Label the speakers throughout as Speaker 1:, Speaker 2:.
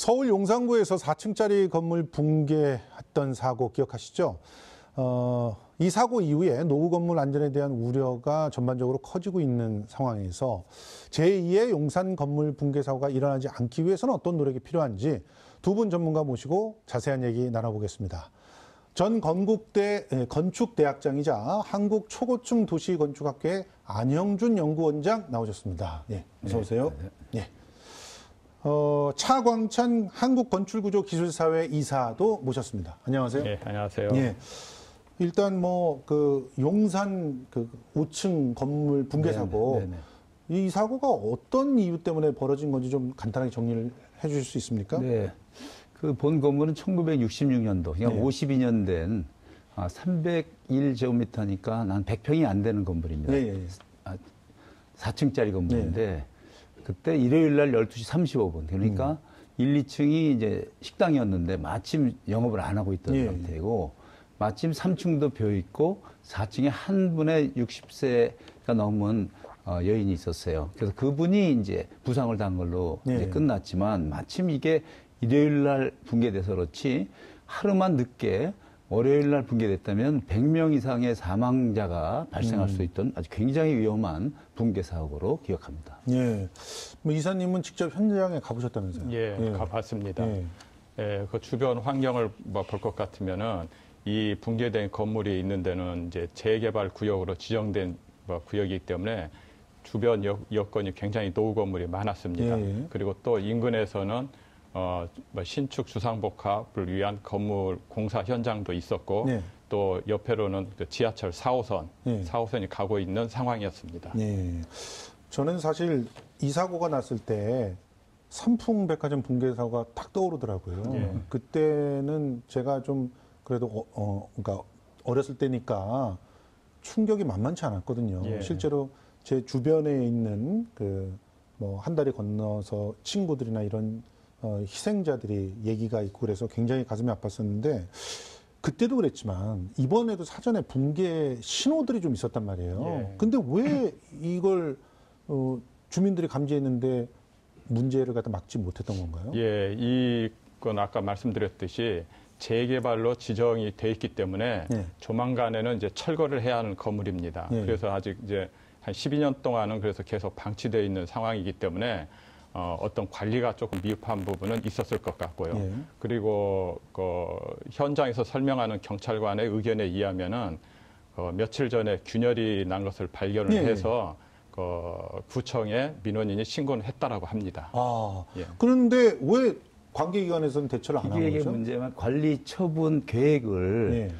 Speaker 1: 서울 용산구에서 4층짜리 건물 붕괴했던 사고 기억하시죠? 이 사고 이후에 노후 건물 안전에 대한 우려가 전반적으로 커지고 있는 상황에서 제2의 용산 건물 붕괴 사고가 일어나지 않기 위해서는 어떤 노력이 필요한지 두 분 전문가 모시고 자세한 얘기 나눠보겠습니다. 전 건국대 건축대학장이자 한국초고층 도시건축학회 안형준 연구원장 나오셨습니다. 예, 어서 오세요. 예. 차광찬 한국건축구조기술사회 이사도 모셨습니다. 안녕하세요.
Speaker 2: 네, 안녕하세요.
Speaker 1: 예. 일단 용산 5층 건물 붕괴 사고, 이 사고가 어떤 이유 때문에 벌어진 건지 좀 간단하게 정리를 해주실 수 있습니까?
Speaker 3: 네. 그 본 건물은 1966년도, 그러니까 52년 된 301제곱미터니까 한 100평이 안 되는 건물입니다. 4층짜리 건물인데 그때 일요일 날 12시 35분, 그러니까 1, 2층이 이제 식당이었는데 마침 영업을 안 하고 있던 상태고 마침 3층도 비어 있고 4층에 한 분의 60세가 넘은 여인이 있었어요. 그래서 그분이 이제 부상을 당한 걸로 이제 끝났지만 마침 이게 일요일 날 붕괴돼서 그렇지 하루만 늦게 월요일 날 붕괴됐다면 100명 이상의 사망자가 발생할 수 있던 아주 굉장히 위험한 붕괴 사고로 기억합니다.
Speaker 1: 예. 이사님은 직접 현장에 가보셨다면서요?
Speaker 2: 예, 가봤습니다. 예, 그 주변 환경을 볼 것 같으면은 이 붕괴된 건물이 있는 데는 이제 재개발 구역으로 지정된 구역이기 때문에 주변 여건이 굉장히 노후 건물이 많았습니다. 그리고 또 인근에서는 신축 주상복합을 위한 건물 공사 현장도 있었고 또 옆으로는 그 지하철 4호선이 가고 있는 상황이었습니다.
Speaker 1: 저는 사실 이 사고가 났을 때 삼풍백화점 붕괴 사고가 딱 떠오르더라고요. 그때는 제가 좀 그래도 그러니까 어렸을 때니까 충격이 만만치 않았거든요. 실제로 제 주변에 있는 한 다리 건너서 친구들이나 이런 희생자들이 얘기가 있고 그래서 굉장히 가슴이 아팠었는데 그때도 그랬지만 이번에도 사전에 붕괴 신호들이 좀 있었단 말이에요. 근데 왜 이걸 주민들이 감지했는데 문제를 갖다 막지 못했던 건가요?
Speaker 2: 예, 이건 아까 말씀드렸듯이 재개발로 지정이 돼 있기 때문에 조만간에는 이제 철거를 해야 하는 건물입니다. 그래서 아직 이제 한 12년 동안은 그래서 계속 방치되어 있는 상황이기 때문에 어떤 관리가 조금 미흡한 부분은 있었을 것 같고요. 그리고 현장에서 설명하는 경찰관의 의견에 의하면은 며칠 전에 균열이 난 것을 발견을 해서 구청에 민원인이 신고를 했다라고 합니다.
Speaker 1: 그런데 왜 관계기관에서는 대처를 안 하는 거죠?
Speaker 3: 이게 문제면 관리 처분 계획을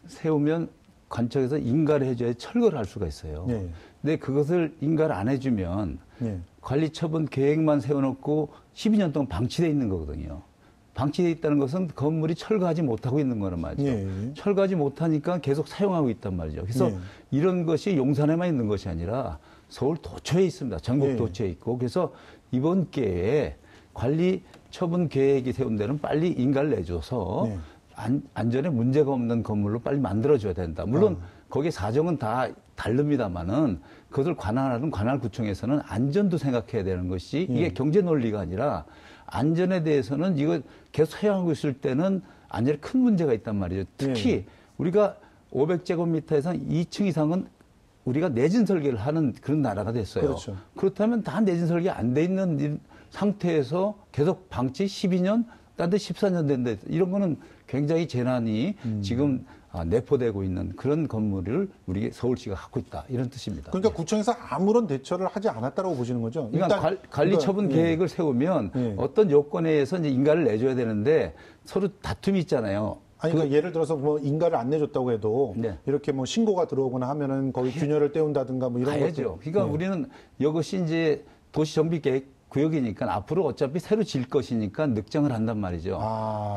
Speaker 3: 세우면 관청에서 인가를 해줘야 철거를 할 수가 있어요. 근데 그것을 인가를 안 해주면 관리 처분 계획만 세워놓고 12년 동안 방치돼 있는 거거든요. 방치돼 있다는 것은 건물이 철거하지 못하고 있는 거란 말이죠. 철거하지 못하니까 계속 사용하고 있단 말이죠. 그래서 이런 것이 용산에만 있는 것이 아니라 서울 도처에 있습니다. 전국 도처에 있고. 그래서 이번 기회에 관리 처분 계획이 세운 데는 빨리 인가를 내줘서 안전에 문제가 없는 건물로 빨리 만들어줘야 된다. 물론 거기에 사정은 다 다릅니다만은 그것을 관할하는 관할구청에서는 안전도 생각해야 되는 것이 이게 경제 논리가 아니라 안전에 대해서는 이거 계속 사용하고 있을 때는 안전에 큰 문제가 있단 말이죠. 특히 우리가 500제곱미터에서 2층 이상은 우리가 내진 설계를 하는 그런 나라가 됐어요.
Speaker 1: 그렇죠.
Speaker 3: 그렇다면 다 내진 설계 안 돼 있는 상태에서 계속 방치 12년, 딴 데 14년 된데 이런 거는 굉장히 재난이 지금 내포되고 있는 그런 건물을 우리 서울시가 갖고 있다. 이런 뜻입니다.
Speaker 1: 그러니까 구청에서 아무런 대처를 하지 않았다고 보시는 거죠?
Speaker 3: 그러니까 관리 처분 계획을 세우면 어떤 요건에 의해서 이제 인가를 내줘야 되는데 서로 다툼이 있잖아요.
Speaker 1: 그러니까 예를 들어서 인가를 안 내줬다고 해도 이렇게 신고가 들어오거나 하면은 거기 균열을 떼운다든가 이런
Speaker 3: 것도. 그러니까 우리는 이것이 이제 도시정비계획 구역이니까 앞으로 어차피 새로 질 것이니까 늑장을 한단 말이죠.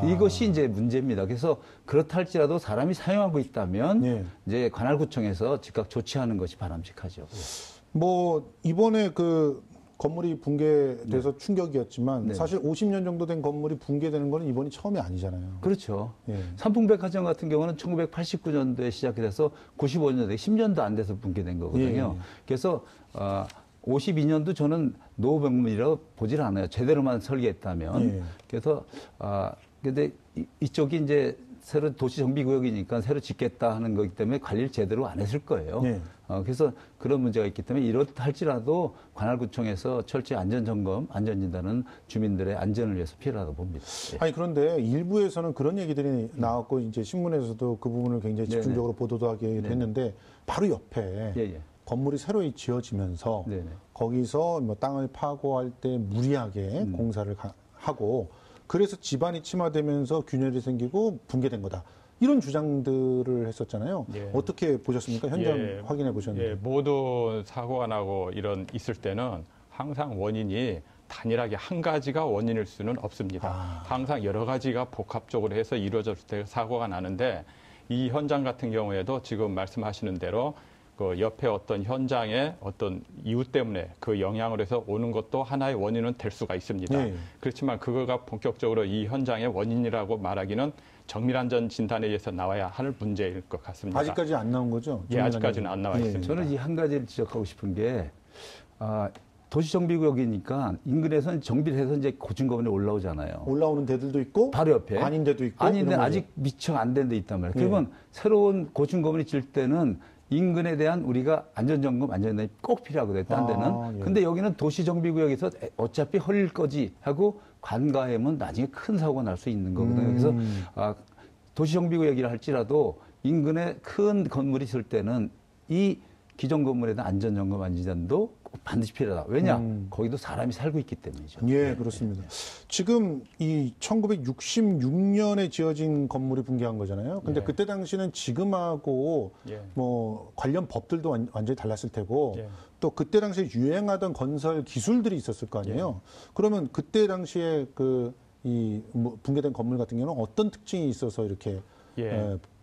Speaker 3: 이것이 이제 문제입니다. 그래서 그렇다 할지라도 사람이 사용하고 있다면 이제 관할구청에서 즉각 조치하는 것이 바람직하죠.
Speaker 1: 이번에 건물이 붕괴돼서 충격이었지만 사실 50년 정도 된 건물이 붕괴되는 건 이번이 처음이 아니잖아요.
Speaker 3: 그렇죠. 삼풍백화점 같은 경우는 1989년도에 시작이 돼서 95년도에 10년도 안 돼서 붕괴된 거거든요. 그래서 52년도 저는 노후병문이라고 보질 않아요. 제대로만 설계했다면.
Speaker 1: 예.
Speaker 3: 그래서 근데 이쪽이 이제 새로 도시정비구역이니까 새로 짓겠다 하는 거기 때문에 관리를 제대로 안 했을 거예요.
Speaker 1: 예.
Speaker 3: 그래서 그런 문제가 있기 때문에 이렇다 할지라도 관할구청에서 철저히 안전점검, 안전진단은 주민들의 안전을 위해서 필요하다고 봅니다. 예.
Speaker 1: 아니 그런데 일부에서는 그런 얘기들이 나왔고 이제 신문에서도 그 부분을 굉장히 집중적으로 보도도 하기도 했는데 바로 옆에 건물이 새로 지어지면서 거기서 뭐 땅을 파고할 때 무리하게 공사를 하고 그래서 집안이 침하되면서 균열이 생기고 붕괴된 거다. 이런 주장들을 했었잖아요. 예. 어떻게 보셨습니까? 현장 확인해 보셨는데.
Speaker 2: 예, 모두 사고가 나고 이런 있을 때는 항상 원인이 단일하게 한 가지가 원인일 수는 없습니다. 항상 여러 가지가 복합적으로 해서 이루어졌을 때 사고가 나는데 이 현장 같은 경우에도 지금 말씀하시는 대로 그 옆에 어떤 현장의 어떤 이유 때문에 그 영향을 해서 오는 것도 하나의 원인은 될 수가 있습니다. 그렇지만 그거가 본격적으로 이 현장의 원인이라고 말하기는 정밀안전 진단에 의해서 나와야 할 문제일 것 같습니다.
Speaker 1: 아직까지 안 나온 거죠?
Speaker 2: 예, 아직까지는 안 나와 있습니다.
Speaker 3: 저는 이 한 가지를 지적하고 싶은 게 도시정비구역이니까 인근에서는 정비를 해서 이제 고층건물이 올라오잖아요.
Speaker 1: 올라오는 데들도 있고
Speaker 3: 바로 옆에
Speaker 1: 아닌 데도 있고
Speaker 3: 아닌데 아직 미처 안 된 데 있단 말이에요. 그러면 새로운 고층건물이 질 때는 인근에 대한 우리가 안전점검, 안전진단이 꼭 필요하거든요. 딴 데는. 근데 여기는 도시정비구역에서 어차피 헐릴 거지 하고 관가하면 나중에 큰 사고가 날 수 있는 거거든요. 그래서 도시정비구역이라 할지라도 인근에 큰 건물이 있을 때는 이 기존 건물에 대한 안전점검, 안전진단도 꼭 반드시 필요하다. 왜냐? 거기도 사람이 살고 있기 때문이죠.
Speaker 1: 예, 그렇습니다. 지금 이 1966년에 지어진 건물이 붕괴한 거잖아요. 근데 그때 당시는 지금하고 뭐 관련 법들도 완전히 달랐을 테고 또 그때 당시에 유행하던 건설 기술들이 있었을 거 아니에요. 그러면 그때 당시에 뭐 붕괴된 건물 같은 경우는 어떤 특징이 있어서 이렇게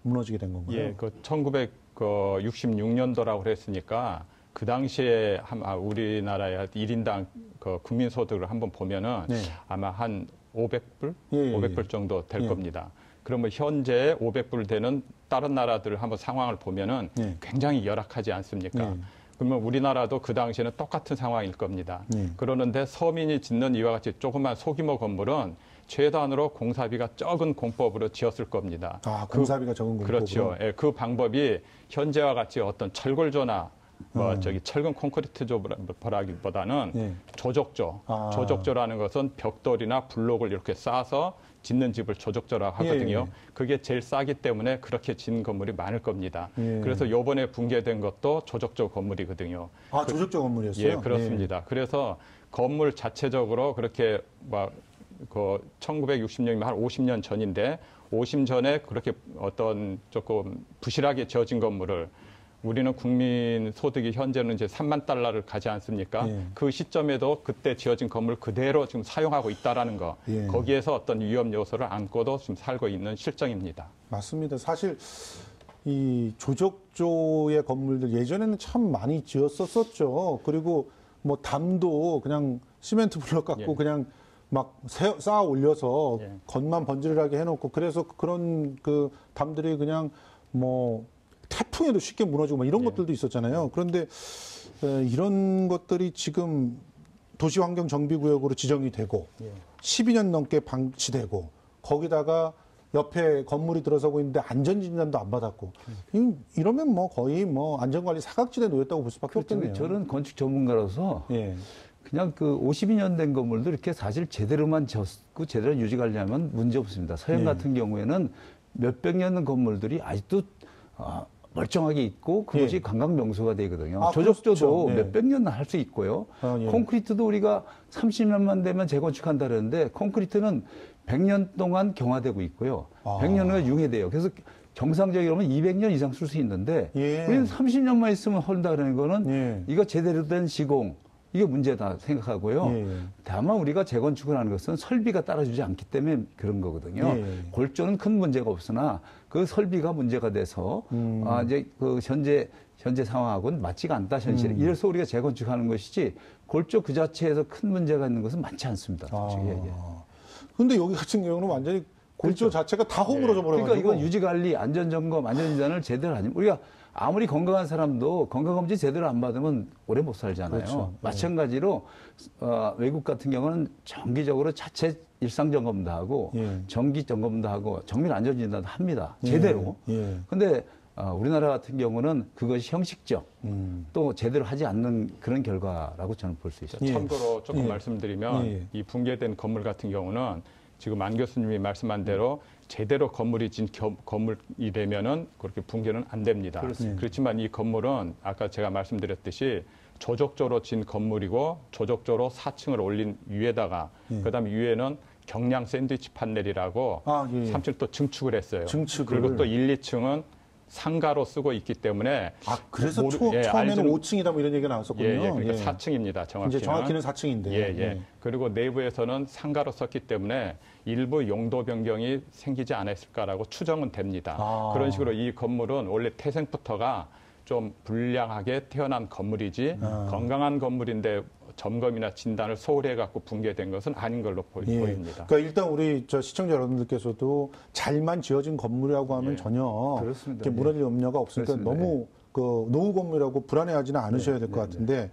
Speaker 1: 무너지게 된 건가요?
Speaker 2: 예, 그 1966년도라고 그랬으니까 그 당시에 우리나라의 1인당 그 국민소득을 한번 보면은 아마 한 500불? 500불 정도 될 겁니다. 그러면 현재 500불 되는 다른 나라들 한번 상황을 보면은 굉장히 열악하지 않습니까? 그러면 우리나라도 그 당시에는 똑같은 상황일 겁니다. 그러는데 서민이 짓는 이와 같이 조그만 소규모 건물은 최단으로 공사비가 적은 공법으로 지었을 겁니다.
Speaker 1: 공사비가 적은 공법으로?
Speaker 2: 그렇죠. 예, 그 방법이 현재와 같이 어떤 철골조나 철근 콘크리트 조라기보다는 조적조. 조적조라는 것은 벽돌이나 블록을 이렇게 쌓아서 짓는 집을 조적조라고 하거든요. 그게 제일 싸기 때문에 그렇게 짓는 건물이 많을 겁니다. 그래서 요번에 붕괴된 것도 조적조 건물이거든요.
Speaker 1: 조적조 건물이었어요?
Speaker 2: 예, 그렇습니다. 그래서 건물 자체적으로 그렇게 1960년이면 한 50년 전인데 50년 전에 그렇게 어떤 조금 부실하게 지어진 건물을 우리는 국민 소득이 현재는 이제 3만 달러를 가지 않습니까? 그 시점에도 그때 지어진 건물 그대로 지금 사용하고 있다라는 거. 거기에서 어떤 위험 요소를 안고도 지금 살고 있는 실정입니다.
Speaker 1: 맞습니다. 사실 이 조적조의 건물들 예전에는 참 많이 지었었죠. 그리고 뭐 담도 그냥 시멘트 블럭 갖고 그냥 막 쌓아 올려서 겉만 번지르르하게 해놓고 그래서 그런 그 담들이 그냥 뭐 태풍에도 쉽게 무너지고 막 이런 것들도 있었잖아요. 그런데 이런 것들이 지금 도시환경정비구역으로 지정이 되고 12년 넘게 방치되고 거기다가 옆에 건물이 들어서고 있는데 안전진단도 안 받았고 이러면 뭐 거의 뭐 안전관리 사각지대에 놓였다고 볼 수밖에 없겠네요.
Speaker 3: 저는 건축 전문가로서 그냥 그 52년 된 건물도 이렇게 사실 제대로만 지었고 제대로 유지하려면 문제 없습니다. 서현 같은 경우에는 몇백 년 된 건물들이 아직도 멀쩡하게 있고 그것이 관광 명소가 되거든요. 조적조도
Speaker 1: 그렇죠.
Speaker 3: 몇백 년 할 수 있고요. 콘크리트도 우리가 30년만 되면 재건축한다 그러는데 콘크리트는 100년 동안 경화되고 있고요. 100년 후에 융해돼요. 그래서 정상적이라면 200년 이상 쓸 수 있는데 우리는 30년만 있으면 헐다 그러는 거는 이거 제대로 된 시공 이게 문제다 생각하고요. 다만 우리가 재건축을 하는 것은 설비가 따라주지 않기 때문에 그런 거거든요. 골조는 큰 문제가 없으나 그 설비가 문제가 돼서 이제 그 현재 상황하고는 맞지가 않다 현실에. 이래서 우리가 재건축하는 것이지 골조 그 자체에서 큰 문제가 있는 것은 많지 않습니다.
Speaker 1: 그런데 여기 같은 경우는 완전히 그렇죠. 자체가 다 허물어져 버려가지고.
Speaker 3: 그러니까 이건 유지관리, 안전점검, 안전진단을 제대로 하면 우리가 아무리 건강한 사람도 건강검진 제대로 안 받으면 오래 못 살잖아요.
Speaker 1: 그렇죠.
Speaker 3: 마찬가지로 외국 같은 경우는 정기적으로 자체 일상점검도 하고 정기점검도 하고 정밀안전진단도 합니다. 제대로. 근데 우리나라 같은 경우는 그것이 형식적 또 제대로 하지 않는 그런 결과라고 저는 볼 수 있습니다.
Speaker 2: 참고로 조금 말씀드리면 이 붕괴된 건물 같은 경우는 지금 안 교수님이 말씀한 대로 제대로 건물이 진 건물이라면은 그렇게 붕괴는 안 됩니다. 그렇지만 이 건물은 아까 제가 말씀드렸듯이 조적조로 진 건물이고 조적조로 4층을 올린 위에다가 그다음에 위에는 경량 샌드위치 판넬이라고 3층을 또 증축을 했어요. 그리고 또 1, 2층은 상가로 쓰고 있기 때문에
Speaker 1: 그래서 처음에는 5층이다 뭐 이런 얘기가 나왔었거든요.
Speaker 2: 그러니까 4층입니다. 정확히는.
Speaker 1: 이제 정확히는 4층인데.
Speaker 2: 그리고 내부에서는 상가로 썼기 때문에 일부 용도 변경이 생기지 않았을까라고 추정은 됩니다. 그런 식으로 이 건물은 원래 태생부터가 좀 불량하게 태어난 건물이지 건강한 건물인데 점검이나 진단을 소홀히 해갖고 붕괴된 것은 아닌 걸로 보입니다.
Speaker 1: 그러니까 일단 우리 시청자 여러분들께서도 잘만 지어진 건물이라고 하면 전혀 이렇게 무너질 염려가 없으니까
Speaker 3: 그렇습니다.
Speaker 1: 너무 그 노후 건물이라고 불안해하지는 않으셔야 될 것 같은데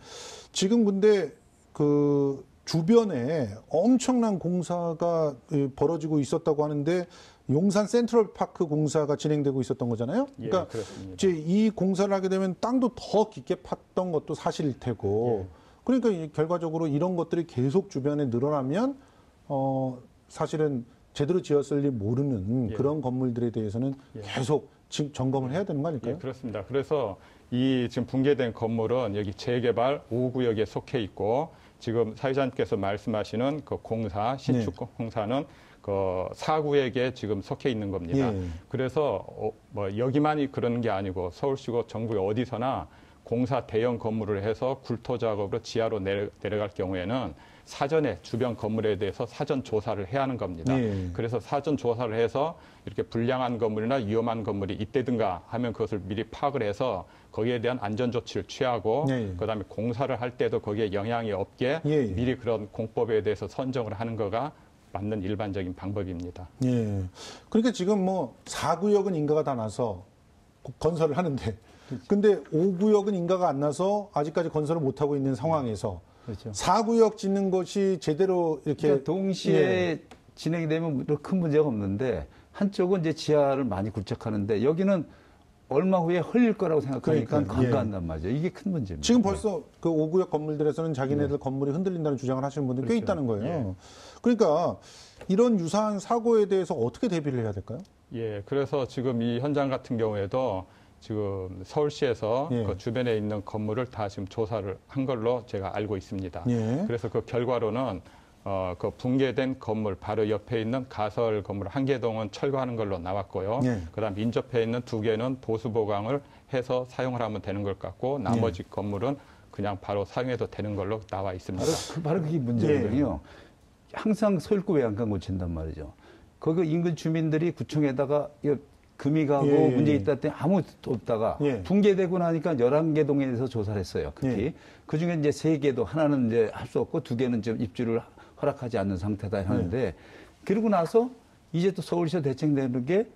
Speaker 1: 지금 근데 그 주변에 엄청난 공사가 벌어지고 있었다고 하는데 용산 센트럴파크 공사가 진행되고 있었던 거잖아요. 그러니까 이제 이 공사를 하게 되면 땅도 더 깊게 팠던 것도 사실일 테고 그러니까 결과적으로 이런 것들이 계속 주변에 늘어나면 사실은 제대로 지었을지 모르는 그런 건물들에 대해서는 계속 점검을 해야 되는 거 아닐까요?
Speaker 2: 그렇습니다. 그래서 이 지금 붕괴된 건물은 여기 재개발 5구역에 속해 있고 지금 사회자님께서 말씀하시는 그 공사, 신축 공사는 그 4구역에 지금 속해 있는 겁니다. 그래서 뭐 여기만이 그런 게 아니고 서울시고 전국에 어디서나 공사 대형 건물을 해서 굴토 작업으로 지하로 내려갈 경우에는 사전에 주변 건물에 대해서 사전 조사를 해야 하는 겁니다. 그래서 사전 조사를 해서 이렇게 불량한 건물이나 위험한 건물이 있다든가 하면 그것을 미리 파악을 해서 거기에 대한 안전 조치를 취하고 그다음에 공사를 할 때도 거기에 영향이 없게 미리 그런 공법에 대해서 선정을 하는 거가 맞는 일반적인 방법입니다.
Speaker 1: 그러니까 지금 뭐 4구역은 인가가 다 나서 건설을 하는데 근데 5구역은 인가가 안 나서 아직까지 건설을 못 하고 있는 상황에서 4구역 짓는 것이 제대로 이렇게
Speaker 3: 그러니까 동시에 진행이 되면 큰 문제가 없는데 한쪽은 이제 지하를 많이 굴착하는데 여기는 얼마 후에 흘릴 거라고 생각하니까 관가한단 말이죠. 이게 큰 문제입니다.
Speaker 1: 지금 벌써 그 5구역 건물들에서는 자기네들 건물이 흔들린다는 주장을 하시는 분들이 꽤 있다는 거예요. 그러니까 이런 유사한 사고에 대해서 어떻게 대비를 해야 될까요?
Speaker 2: 그래서 지금 이 현장 같은 경우에도 지금 서울시에서 그 주변에 있는 건물을 다 지금 조사를 한 걸로 제가 알고 있습니다. 그래서 그 결과로는 그 붕괴된 건물 바로 옆에 있는 가설 건물 1개동은 철거하는 걸로 나왔고요. 그다음 인접해 있는 2개는 보수 보강을 해서 사용을 하면 되는 것 같고 나머지 건물은 그냥 바로 사용해도 되는 걸로 나와 있습니다.
Speaker 3: 바로 그게 문제거든요. 항상 소일구 외양간 고친단 말이죠. 거기 인근 주민들이 구청에다가 금이 가고 문제 있다 했더니 아무것도 없다가 붕괴되고 나니까 11개 동에 대해서 조사를 했어요. 특히 그중에 이제 3개도 하나는 이제 할 수 없고 2개는 좀 입주를 허락하지 않는 상태다 하는데 그러고 나서 이제 또 서울시에서 대책되는 게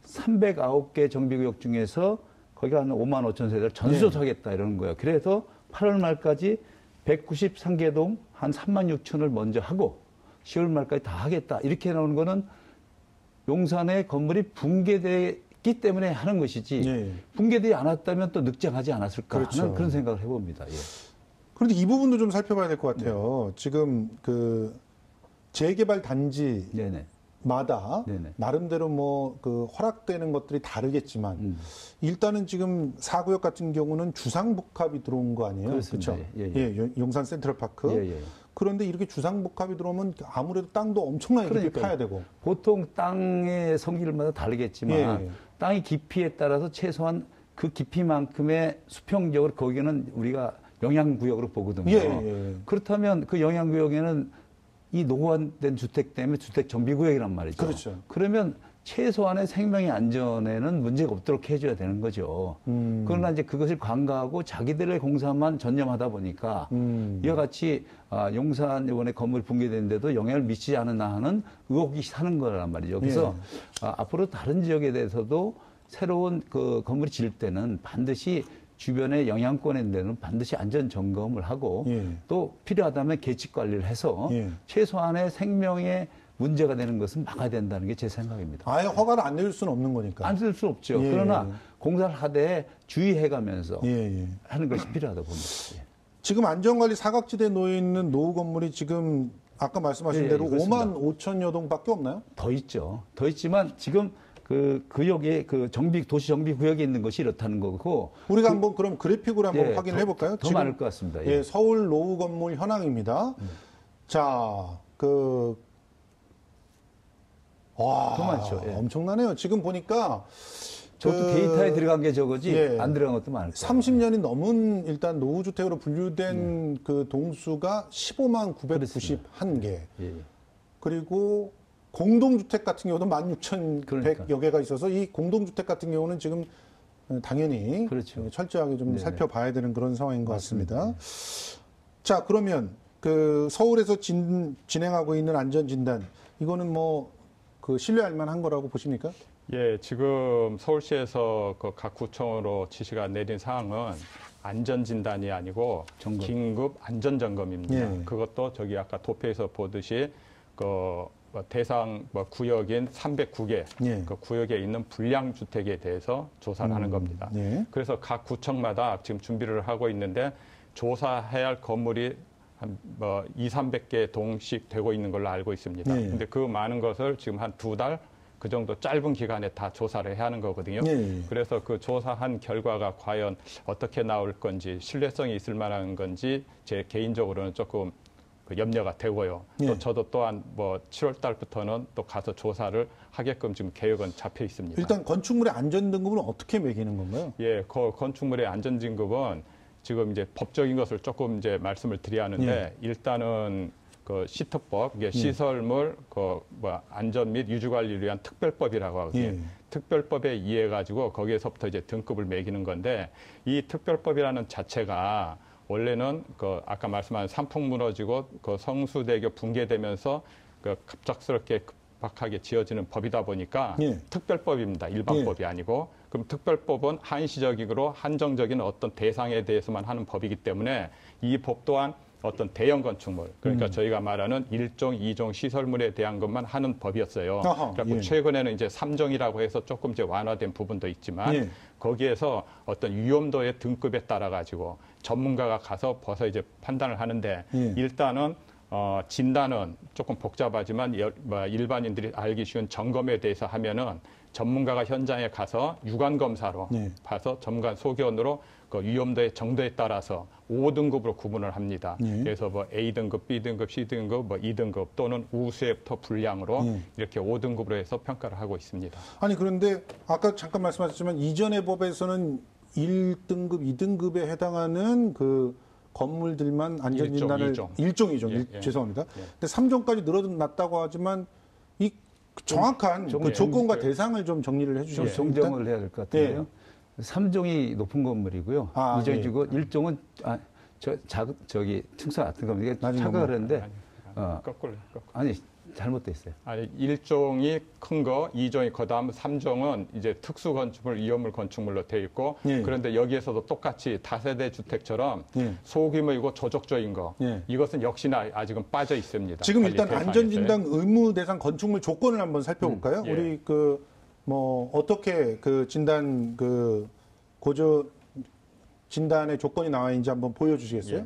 Speaker 3: 309개 정비구역 중에서 거기가 한 5만 5천 세대를 전수조사하겠다 이러는 거예요. 그래서 8월 말까지 193개 동 한 3만 6천을 먼저 하고 10월 말까지 다 하겠다. 이렇게 나오는 거는 용산의 건물이 붕괴됐기 때문에 하는 것이지 붕괴되지 않았다면 또 늑장하지 않았을까 하는 그런 생각을 해봅니다.
Speaker 1: 그런데 이 부분도 좀 살펴봐야 될 것 같아요. 지금 그 재개발 단지마다 나름대로 뭐 그 허락되는 것들이 다르겠지만 일단은 지금 4구역 같은 경우는 주상복합이 들어온 거 아니에요? 그렇죠. 용산 센트럴파크. 그런데 이렇게 주상복합이 들어오면 아무래도 땅도 엄청나게 깊이 파야 되고.
Speaker 3: 보통 땅의 성질마다 다르겠지만 땅의 깊이에 따라서 최소한 그 깊이만큼의 수평적으로 거기는 우리가 영향구역으로 보거든요. 그렇다면 그 영향구역에는 이 노후화된 주택 때문에 주택 정비구역이란 말이죠. 그러면 최소한의 생명의 안전에는 문제가 없도록 해줘야 되는 거죠. 그러나 이제 그것을 간과하고 자기들의 공사만 전념하다 보니까 이와 같이 용산 이번에 건물 붕괴되는데도 영향을 미치지 않았나 하는 의혹이 사는 거란 말이죠. 그래서 앞으로 다른 지역에 대해서도 새로운 그 건물이 지을 때는 반드시 주변의 영향권에 대해서는 반드시 안전 점검을 하고 또 필요하다면 계측 관리를 해서 최소한의 생명의 문제가 되는 것은 막아야 된다는 게 제 생각입니다.
Speaker 1: 아예 허가를 안 내줄 수는 없는 거니까.
Speaker 3: 안 쓸 수 없죠. 그러나 공사를 하되 주의해가면서 하는 것이 필요하다고 봅니다.
Speaker 1: 지금 안전관리 사각지대에 놓여 있는 노후 건물이 지금 아까 말씀하신 대로 5만 5천여 동밖에 없나요?
Speaker 3: 더 있죠. 더 있지만 지금 그 구역에 그 도시 정비 구역에 있는 것이 이렇다는 거고.
Speaker 1: 우리가 한번 그럼 그래픽으로 한번 확인을 해볼까요?
Speaker 3: 더 많을 것 같습니다.
Speaker 1: 예, 서울 노후 건물 현황입니다. 자, 와,
Speaker 3: 더 많죠.
Speaker 1: 엄청나네요. 지금 보니까
Speaker 3: 저것도 데이터에 들어간 게 저거지 안 들어간 것도 많을 거예요.
Speaker 1: 30년이 넘은 일단 노후주택으로 분류된 그 동수가 15만 991개. 그리고 공동주택 같은 경우도 16,100여 개가 있어서 이 공동주택 같은 경우는 지금 당연히 철저하게 좀 살펴봐야 되는 그런 상황인 것 같습니다. 자, 그러면 그 서울에서 진행하고 있는 안전진단, 이거는 뭐 그 신뢰할 만한 거라고 보십니까?
Speaker 2: 예, 지금 서울시에서 그 각 구청으로 지시가 내린 사항은 안전진단이 아니고 긴급 안전점검입니다. 그것도 저기 아까 도표에서 보듯이 그 대상 구역인 309개 그 구역에 있는 불량주택에 대해서 조사를 하는 겁니다. 그래서 각 구청마다 지금 준비를 하고 있는데 조사해야 할 건물이 한 200~300개 동씩 되고 있는 걸로 알고 있습니다. 근데 그 많은 것을 지금 한 2달 그 정도 짧은 기간에 다 조사를 해야 하는 거거든요. 그래서 그 조사한 결과가 과연 어떻게 나올 건지 신뢰성이 있을 만한 건지 제 개인적으로는 조금 염려가 되고요. 또 저도 또한 7월 달부터는 또 가서 조사를 하게끔 지금 계획은 잡혀 있습니다.
Speaker 1: 일단 건축물의 안전등급은 어떻게 매기는 건가요?
Speaker 2: 예, 건축물의 안전등급은 지금 이제 법적인 것을 조금 이제 말씀을 드려야 하는데 일단은 그 시특법, 이게 시설물 안전 및 유지 관리를 위한 특별법이라고 하거든요. 특별법에 의해 가지고 거기에서부터 이제 등급을 매기는 건데 이 특별법이라는 자체가 원래는 그 아까 말씀한 산풍 무너지고 그 성수대교 붕괴되면서 그 갑작스럽게 급박하게 지어지는 법이다 보니까 특별법입니다. 일반법이 아니고. 그럼 특별법은 한시적이고 한정적인 어떤 대상에 대해서만 하는 법이기 때문에 이 법 또한 어떤 대형 건축물, 그러니까 저희가 말하는 1종, 2종 시설물에 대한 것만 하는 법이었어요. 그래서 최근에는 이제 3종이라고 해서 조금 이제 완화된 부분도 있지만 거기에서 어떤 위험도의 등급에 따라 가지고 전문가가 가서 벌써 이제 판단을 하는데 일단은 진단은 조금 복잡하지만 일반인들이 알기 쉬운 점검에 대해서 하면은 전문가가 현장에 가서 유관 검사로 봐서 전문가 소견으로 그 위험도의 정도에 따라서 5등급으로 구분을 합니다. 그래서 A등급, B등급, C등급, 2등급 또는 우수에부터 불량으로 이렇게 5등급으로 해서 평가를 하고 있습니다.
Speaker 1: 아니 그런데 아까 잠깐 말씀하셨지만 이전의 법에서는 1등급, 2등급에 해당하는 그 건물들만 안전진단을 1종, 2종. 죄송합니다. 근데 3종까지 늘어났다고 하지만 이 정확한 그 조건과 대상을 좀 정리를 해주시면
Speaker 3: 정정을 해야 될 것 같은데요. 3종이 높은 건물이고요. 2종이고 1종은 저기 층수가 같은 겁니다. 이게 착각을 했는데
Speaker 2: 거꾸로.
Speaker 3: 아니 잘못돼 있어요.
Speaker 2: 아니 1종이 큰 거, 2종이 그다음 3종은 이제 특수 건축물, 위험물 건축물로 돼 있고 그런데 여기에서도 똑같이 다세대 주택처럼 소규모이고 조족조인 거 이것은 역시나 아직은 빠져 있습니다.
Speaker 1: 지금 일단 안전진단 의무 대상 건축물 조건을 한번 살펴볼까요? 우리 어떻게 그 진단 고조 진단의 조건이 나와 있는지 한번 보여주시겠어요?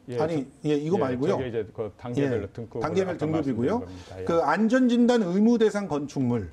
Speaker 1: 이거 말고요.
Speaker 2: 저게 이제 그 단계별 등급.
Speaker 1: 단계별 등급이고요. 그 안전진단 의무 대상 건축물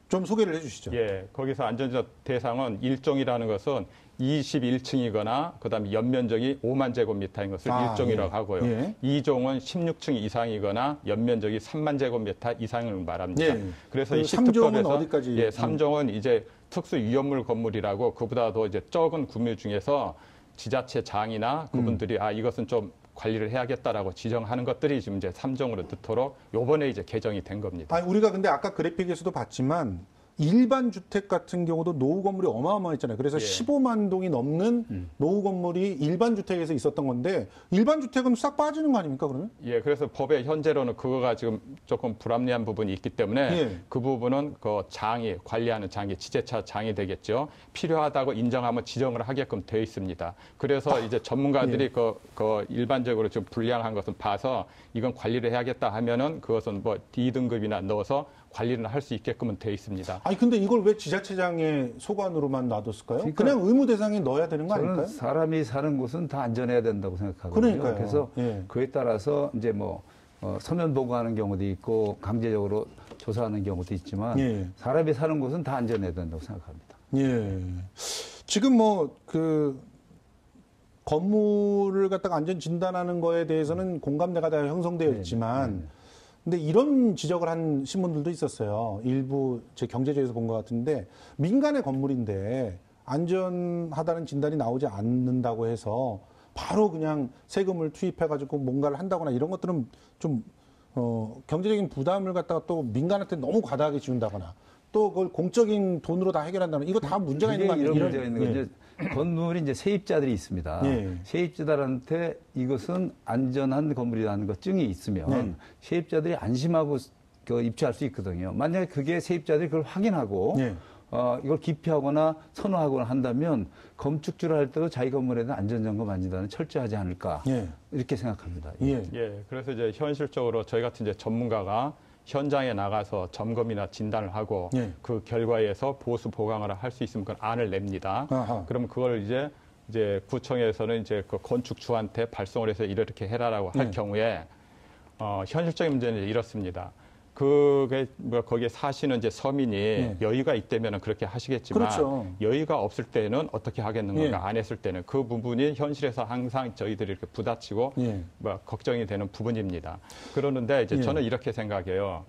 Speaker 1: 좀 소개를 해주시죠.
Speaker 2: 예, 거기서 안전진단 대상은 1종이라는 것은 21층이거나 그다음에 연면적이 5만 제곱미터인 것을 1종이라고 하고요. 2종은 16층 이상이거나 연면적이 3만 제곱미터 이상을 말합니다. 그래서 이
Speaker 1: 3종은 어디까지?
Speaker 2: 3종은 이제 특수 위험물 건물이라고 그보다도 이제 적은 구물 중에서 지자체장이나 그분들이 이것은 좀 관리를 해야겠다라고 지정하는 것들이 지금 이제 3종으로 넣도록 요번에 이제 개정이 된 겁니다.
Speaker 1: 아니, 우리가 근데 아까 그래픽에서도 봤지만 일반 주택 같은 경우도 노후 건물이 어마어마했잖아요. 그래서 15만 동이 넘는 노후 건물이 일반 주택에서 있었던 건데 일반 주택은 싹 빠지는 거 아닙니까, 그러면?
Speaker 2: 예, 그래서 법에 현재로는 그거가 지금 조금 불합리한 부분이 있기 때문에 그 부분은 그 장이 관리하는 장이 지재차 장이 되겠죠. 필요하다고 인정하면 지정을 하게끔 되어 있습니다. 그래서 이제 전문가들이 그 일반적으로 좀 불량한 것은 봐서 이건 관리를 해야겠다 하면은 그것은 뭐 D등급이나 넣어서 관리를 할 수 있게끔은 되어 있습니다.
Speaker 1: 아니 근데 이걸 왜 지자체장의 소관으로만 놔뒀을까요? 그러니까 그냥 의무 대상에 넣어야 되는 거 아닐까요?
Speaker 3: 사람이 사는 곳은 다 안전해야 된다고 생각하거든요.
Speaker 1: 그러니까요.
Speaker 3: 그래서 그에 따라서 이제 뭐 서면 보고하는 경우도 있고 강제적으로 조사하는 경우도 있지만 사람이 사는 곳은 다 안전해야 된다고 생각합니다.
Speaker 1: 예. 지금 뭐 그 건물을 갖다가 안전 진단하는 거에 대해서는 공감대가 다 형성되어 있지만 근데 이런 지적을 한 신문들도 있었어요. 일부 제 경제지에서 본 것 같은데 민간의 건물인데 안전하다는 진단이 나오지 않는다고 해서 바로 그냥 세금을 투입해가지고 뭔가를 한다거나 이런 것들은 좀 경제적인 부담을 갖다가 또 민간한테 너무 과다하게 지운다거나 또 그걸 공적인 돈으로 다 해결한다거나 이거 다 문제가 있는 거 아니에요?
Speaker 3: 이런 문제가 있는 거죠. 건물이 이제 세입자들이 있습니다. 세입자들한테 이것은 안전한 건물이라는 것 증이 있으면 세입자들이 안심하고 입주할 수 있거든요. 만약에 그게 세입자들이 그걸 확인하고 이걸 기피하거나 선호하거나 한다면 건축주를 할 때도 자기 건물에 대한 안전점검 안전단은 철저하지 않을까 이렇게 생각합니다.
Speaker 2: 예, 그래서 이제 현실적으로 저희 같은 이제 전문가가 현장에 나가서 점검이나 진단을 하고 그 결과에서 보수 보강을 할 수 있으면 그 안을 냅니다. 그러면 그걸 이제 구청에서는 이제 그 건축주한테 발송을 해서 이렇게 해라라고 할 경우에 현실적인 문제는 이렇습니다. 그게 뭐 거기에 사시는 이제 서민이 여유가 있다면 그렇게 하시겠지만 여유가 없을 때는 어떻게 하겠는 건가 안 했을 때는 그 부분이 현실에서 항상 저희들이 이렇게 부딪히고 뭐 걱정이 되는 부분입니다. 그러는데 이제 저는 이렇게 생각해요.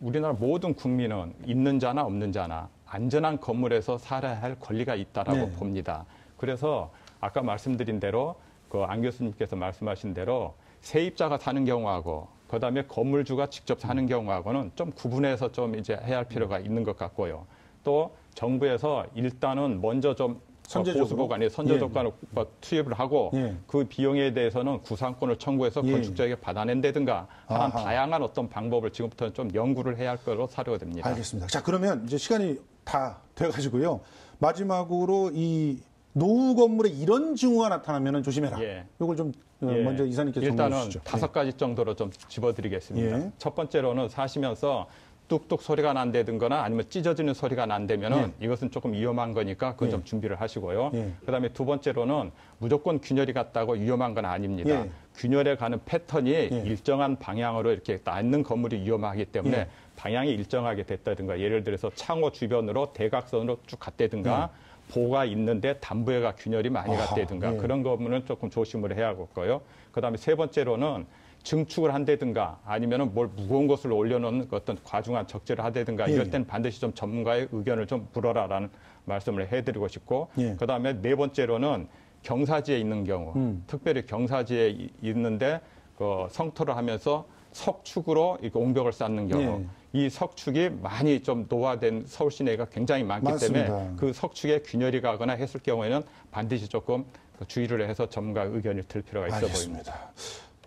Speaker 2: 우리나라 모든 국민은 있는 자나 없는 자나 안전한 건물에서 살아야 할 권리가 있다라고 봅니다. 그래서 아까 말씀드린 대로 그 안 교수님께서 말씀하신 대로 세입자가 사는 경우하고 그다음에 건물주가 직접 사는 경우하고는 좀 구분해서 좀 이제 해야 할 필요가 있는 것 같고요. 또 정부에서 일단은 먼저 좀 보수 보관에 선제조건을 투입을 하고 그 비용에 대해서는 구상권을 청구해서 건축자에게 받아낸다든가 하는 다양한 어떤 방법을 지금부터는 좀 연구를 해야 할 거로 사료가 됩니다.
Speaker 1: 알겠습니다. 자, 그러면 이제 시간이 다 돼가지고요. 마지막으로 이 노후 건물에 이런 징후가 나타나면 조심해라. 이걸 좀 먼저 이사님께서
Speaker 2: 일단은 5가지 정도로 좀 집어드리겠습니다. 첫 번째로는 사시면서 뚝뚝 소리가 난다든거나 아니면 찢어지는 소리가 난다면은 이것은 조금 위험한 거니까 그건 좀 준비를 하시고요. 그다음에 두 번째로는 무조건 균열이 갔다고 위험한 건 아닙니다. 균열에 가는 패턴이 일정한 방향으로 이렇게 닿는 건물이 위험하기 때문에 방향이 일정하게 됐다든가 예를 들어서 창호 주변으로 대각선으로 쭉 갔다든가 보가 있는데 단부에가 균열이 많이 갔다든가 그런 거는 조금 조심을 해야 하겠고요. 그다음에 세 번째로는 증축을 한다든가 아니면은 뭘 무거운 것을 올려놓은 어떤 과중한 적재를 하다든가 이럴 때는 반드시 좀 전문가의 의견을 좀 물어라라는 말씀을 해드리고 싶고 그다음에 네 번째로는 경사지에 있는 경우 특별히 경사지에 있는데 그 성토를 하면서 석축으로 이렇게 옹벽을 쌓는 경우 이 석축이 많이 좀 노화된 서울 시내가 굉장히 많기 때문에 그 석축에 균열이 가거나 했을 경우에는 반드시 조금 주의를 해서 전문가 의견을 들 필요가 있어 보입니다.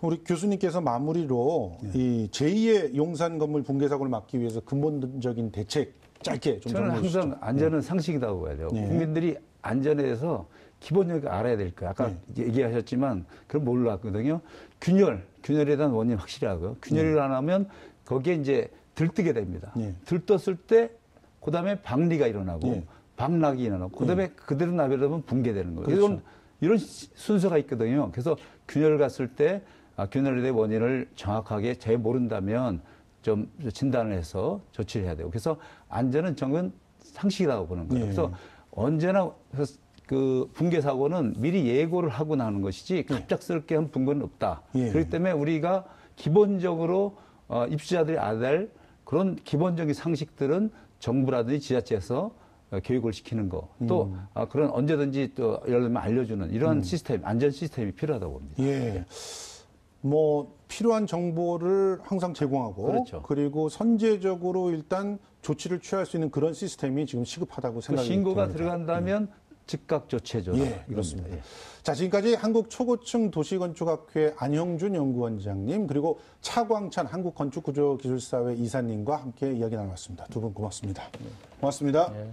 Speaker 1: 우리 교수님께서 마무리로 이 제2의 용산 건물 붕괴 사고를 막기 위해서 근본적인 대책 짧게 좀
Speaker 3: 저는 항상 안전은 상식이라고 봐야 돼요. 국민들이 안전에 대해서 기본적으로 알아야 될 거예요. 아까 얘기하셨지만 그럼 몰랐거든요. 균열에 대한 원인 확실히 하고요. 균열을 안 하면 거기에 이제 들뜨게 됩니다. 들떴을 때 그다음에 박리가 일어나고 박락이 일어나고 그다음에 그대로 나버리면 붕괴되는 거예요. 그렇죠. 이런 순서가 있거든요. 그래서 균열 갔을 때 균열에 대한 원인을 정확하게 잘 모른다면 좀 진단을 해서 조치를 해야 되고 그래서 안전은 정은 상식이라고 보는 거예요. 그래서 언제나 그 붕괴 사고는 미리 예고를 하고 나는 것이지 갑작스럽게 한 붕괴는 없다. 그렇기 때문에 우리가 기본적으로 입주자들이 알아야 할 그런 기본적인 상식들은 정부라든지 지자체에서 교육을 시키는 거, 또 그런 언제든지 또 예를 들면 알려주는 이런 시스템, 안전 시스템이 필요하다고 봅니다.
Speaker 1: 예. 뭐 필요한 정보를 항상 제공하고
Speaker 3: 그렇죠.
Speaker 1: 그리고 선제적으로 일단 조치를 취할 수 있는 그런 시스템이 지금 시급하다고 생각이 듭니다.
Speaker 3: 신고가 들어간다면 즉각 조치해줘.
Speaker 1: 예, 그렇습니다. 예. 자, 지금까지 한국초고층 도시건축학회 안형준 연구원장님 그리고 차광찬 한국건축구조기술사회 이사님과 함께 이야기 나눠봤습니다. 두 분 고맙습니다. 고맙습니다.
Speaker 2: 예.